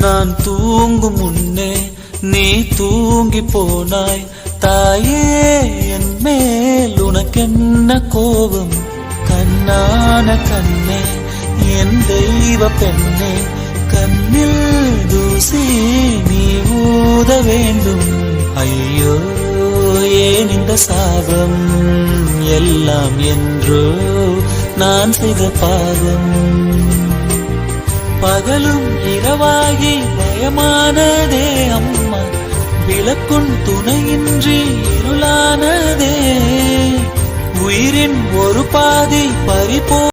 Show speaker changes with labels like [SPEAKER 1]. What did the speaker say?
[SPEAKER 1] நான் தூங்கும் முன்னே நீ தூங்கி போனாய் தாயே, என் மேல் உனக்கென்ன கோபம்? கண்ணான கண்ணே, என் தெய்வ பெண்ணே, கண்ணில் தூசி நீ ஊத வேண்டும். ஐயோ, ஏன் இந்த சாபம் எல்லாம் என்றோ நான் செய்த பாவம். பகலும் இரவாகி பயமானதே அம்மா, விளக்குன் துணையின்றி இருளானதே, உயிரின் ஒரு பாதி பறிபோ